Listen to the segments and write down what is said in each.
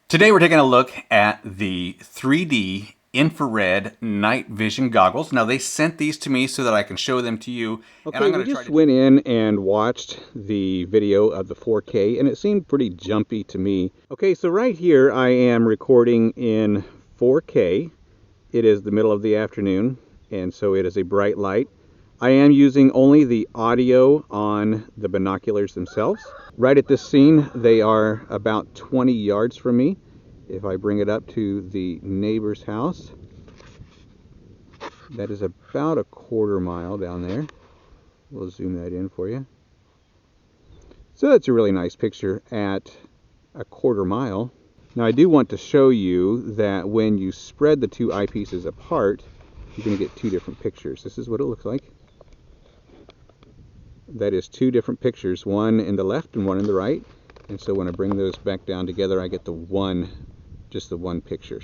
Today we're taking a look at the 3D infrared night vision goggles. Now they sent these to me so that I can show them to you. Okay, we just went in and watched the video of the 4K and it seemed pretty jumpy to me. Okay, so right here I am recording in 4K. It is the middle of the afternoon and so it is a bright light. I am using only the audio on the binoculars themselves. Right at this scene, they are about 20 yards from me. If I bring it up to the neighbor's house, that is about a quarter mile down there. We'll zoom that in for you. So that's a really nice picture at a quarter mile. Now I do want to show you that when you spread the two eyepieces apart, you're going to get two different pictures. This is what it looks like. That is two different pictures, one in the left and one in the right. And so when I bring those back down together, I get the one, just the one picture.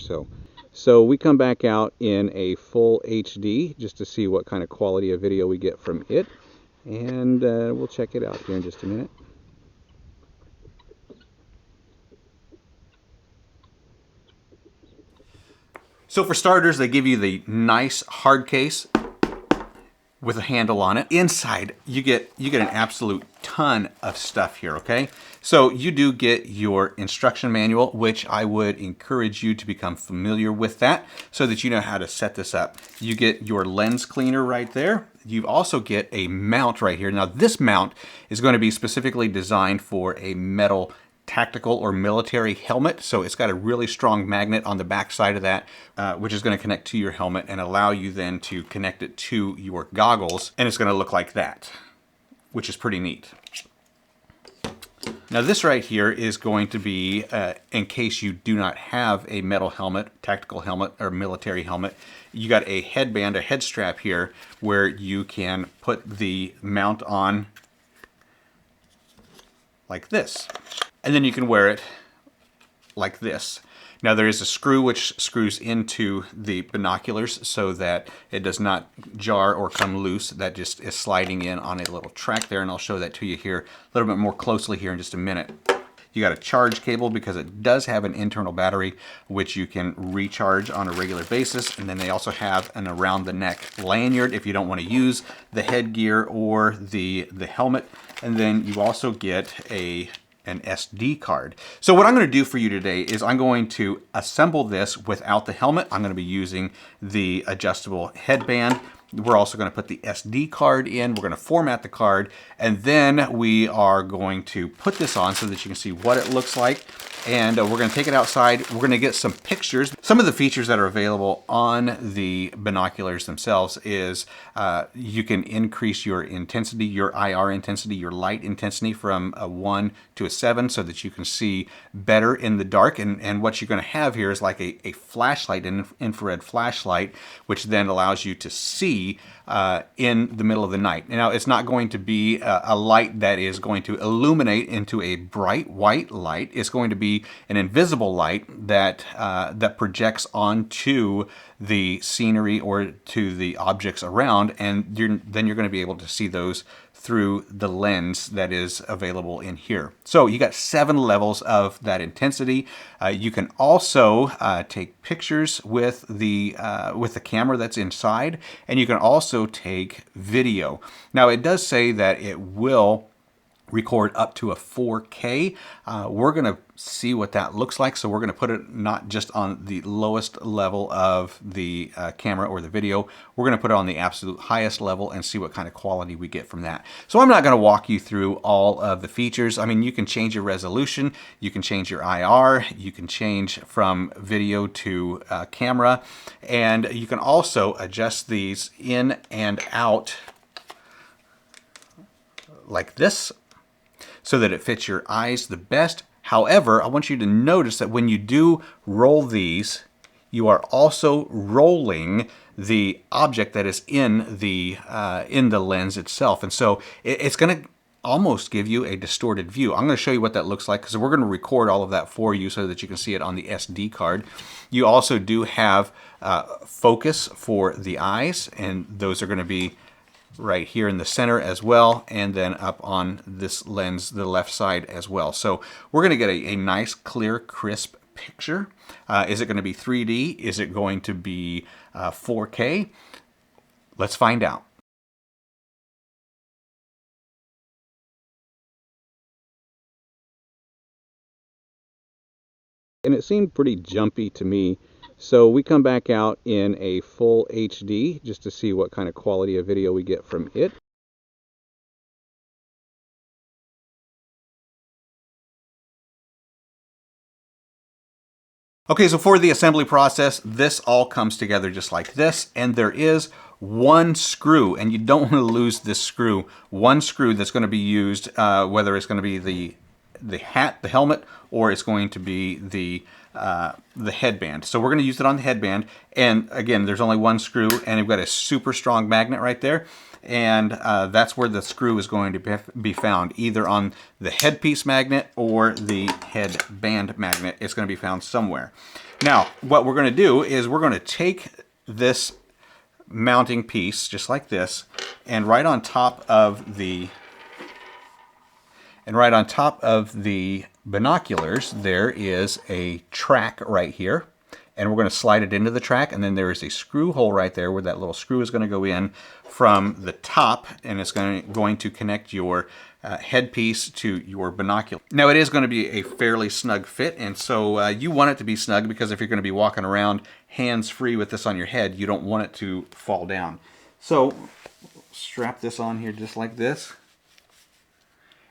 So we come back out in a full HD just to see what kind of quality of video we get from it. And we'll check it out here in just a minute. So for starters, they give you the nice hard case with a handle on it. Inside, you get an absolute ton of stuff here, okay? So you do get your instruction manual, which I would encourage you to become familiar with that so that you know how to set this up. You get your lens cleaner right there. You also get a mount right here. Now this mount is going to be specifically designed for a metal tactical or military helmet. So it's got a really strong magnet on the back side of that, which is going to connect to your helmet and allow you then to connect it to your goggles. And it's going to look like that, which is pretty neat. Now this right here is going to be, in case you do not have a metal helmet, tactical helmet, or military helmet, you got a headband, a head strap here where you can put the mount on like this. And then you can wear it like this. Now there is a screw which screws into the binoculars so that it does not jar or come loose. That just is sliding in on a little track there, and I'll show that to you here a little bit more closely here in just a minute. You got a charge cable because it does have an internal battery which you can recharge on a regular basis. And then they also have an around the neck lanyard if you don't want to use the headgear or the helmet. And then you also get an SD card. So what I'm going to do for you today is I'm going to assemble this without the helmet. I'm going to be using the adjustable headband. We're also going to put the SD card in. We're going to format the card, and then we are going to put this on so that you can see what it looks like. And we're going to take it outside. We're going to get some pictures. Some of the features that are available on the binoculars themselves is you can increase your intensity, your IR intensity, your light intensity from a 1 to a 7 so that you can see better in the dark. And what you're going to have here is like a flashlight, an infrared flashlight, which then allows you to see in the middle of the night. Now, it's not going to be a light that is going to illuminate into a bright white light. It's going to be an invisible light that that projects onto the scenery or to the objects around, and then you're going to be able to see those through the lens that is available in here. So you got 7 levels of that intensity. You can also take pictures with the camera that's inside, and you can also take video. Now it does say that it will record up to a 4K. We're going to see what that looks like. So we're going to put it not just on the lowest level of the camera or the video. We're going to put it on the absolute highest level and see what kind of quality we get from that. So I'm not going to walk you through all of the features. I mean, you can change your resolution, you can change your IR, you can change from video to camera, and you can also adjust these in and out like this, so that it fits your eyes the best. However, I want you to notice that when you do roll these, you are also rolling the object that is in the lens itself. And so it's going to almost give you a distorted view. I'm going to show you what that looks like because we're going to record all of that for you so that you can see it on the SD card. You also do have focus for the eyes, and those are going to be right here in the center as well, and then up on this lens, the left side as well. So we're going to get a nice, clear, crisp picture? Is it going to be 3D? Is it going to be 4K? Let's find out. And it seemed pretty jumpy to me. So we come back out in a full HD just to see what kind of quality of video we get from it. Okay, so for the assembly process, this all comes together just like this, and there is one screw, and you don't want to lose this screw. One screw that's going to be used, whether it's going to be the hat, the helmet, or it's going to be the headband. So we're going to use it on the headband, and again, there's only one screw, and we've got a super strong magnet right there. And that's where the screw is going to be found, either on the headpiece magnet or the headband magnet. It's going to be found somewhere. Now, what we're going to do is we're going to take this mounting piece, just like this, and right on top of the binoculars, there is a track right here. And we're going to slide it into the track, and then there is a screw hole right there where that little screw is going to go in from the top, and it's going to connect your headpiece to your binocular. Now it is going to be a fairly snug fit, and so you want it to be snug because if you're going to be walking around hands-free with this on your head, you don't want it to fall down. So strap this on here just like this.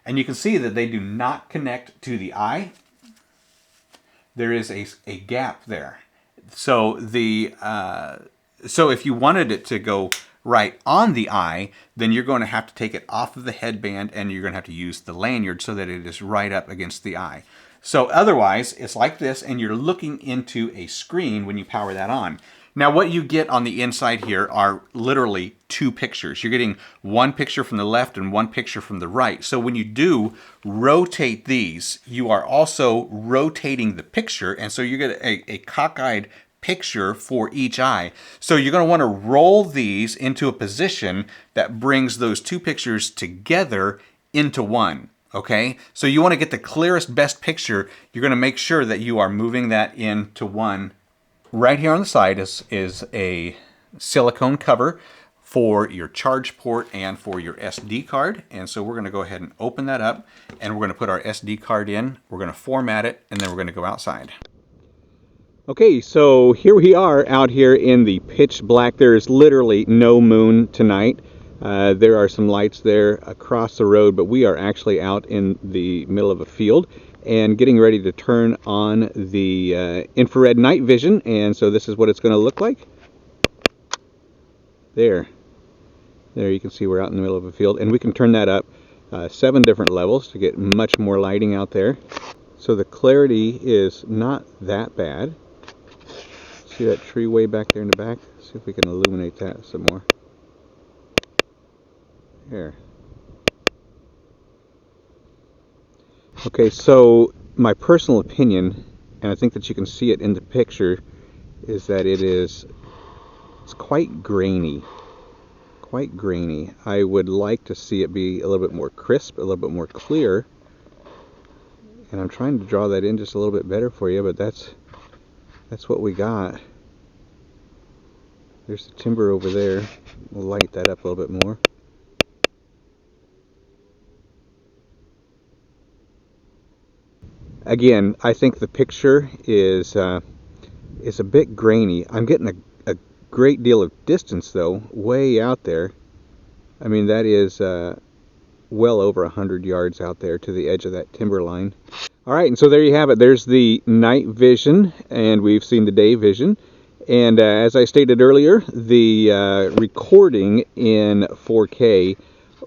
And you can see that they do not connect to the eye. There is a gap there. So so if you wanted it to go right on the eye, then you're going to have to take it off of the headband and you're going to have to use the lanyard so that it is right up against the eye. So otherwise, it's like this, and you're looking into a screen when you power that on. Now what you get on the inside here are literally two pictures. You're getting one picture from the left and one picture from the right. So when you do rotate these, you are also rotating the picture, and so you get a cockeyed picture for each eye. So you're going to want to roll these into a position that brings those two pictures together into one. Okay, so you want to get the clearest, best picture. You're going to make sure that you are moving that into one. Right here on the side is a silicone cover for your charge port and for your SD card. And so we're going to go ahead and open that up, and we're going to put our SD card in. We're going to format it, and then we're going to go outside. Okay, so here we are out here in the pitch black. There is literally no moon tonight. There are some lights there across the road, but we are actually out in the middle of a field and getting ready to turn on the infrared night vision. And so this is what it's going to look like. There you can see we're out in the middle of a field, and we can turn that up 7 different levels to get much more lighting out there. So the clarity is not that bad. See that tree way back there in the back? See if we can illuminate that some more. There. Okay, so my personal opinion, and I think that you can see it in the picture, is that it's quite grainy. Quite grainy. I would like to see it be a little bit more crisp, a little bit more clear. And I'm trying to draw that in just a little bit better for you, but that's what we got. There's the timber over there. We'll light that up a little bit more. Again, I think the picture is a bit grainy. I'm getting a great deal of distance though, way out there. I mean, that is well over 100 yards out there to the edge of that timber line. All right, and so there you have it. There's the night vision, and we've seen the day vision. And as I stated earlier, the recording in 4K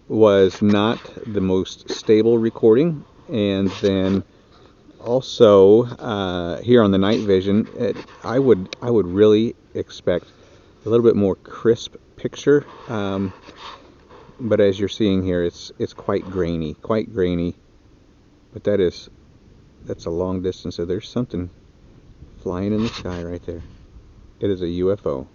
was not the most stable recording. And then also here on the night vision, I would really expect a little bit more crisp picture. But as you're seeing here, it's quite grainy. But that's a long distance, so there's something flying in the sky right there. It is a UFO.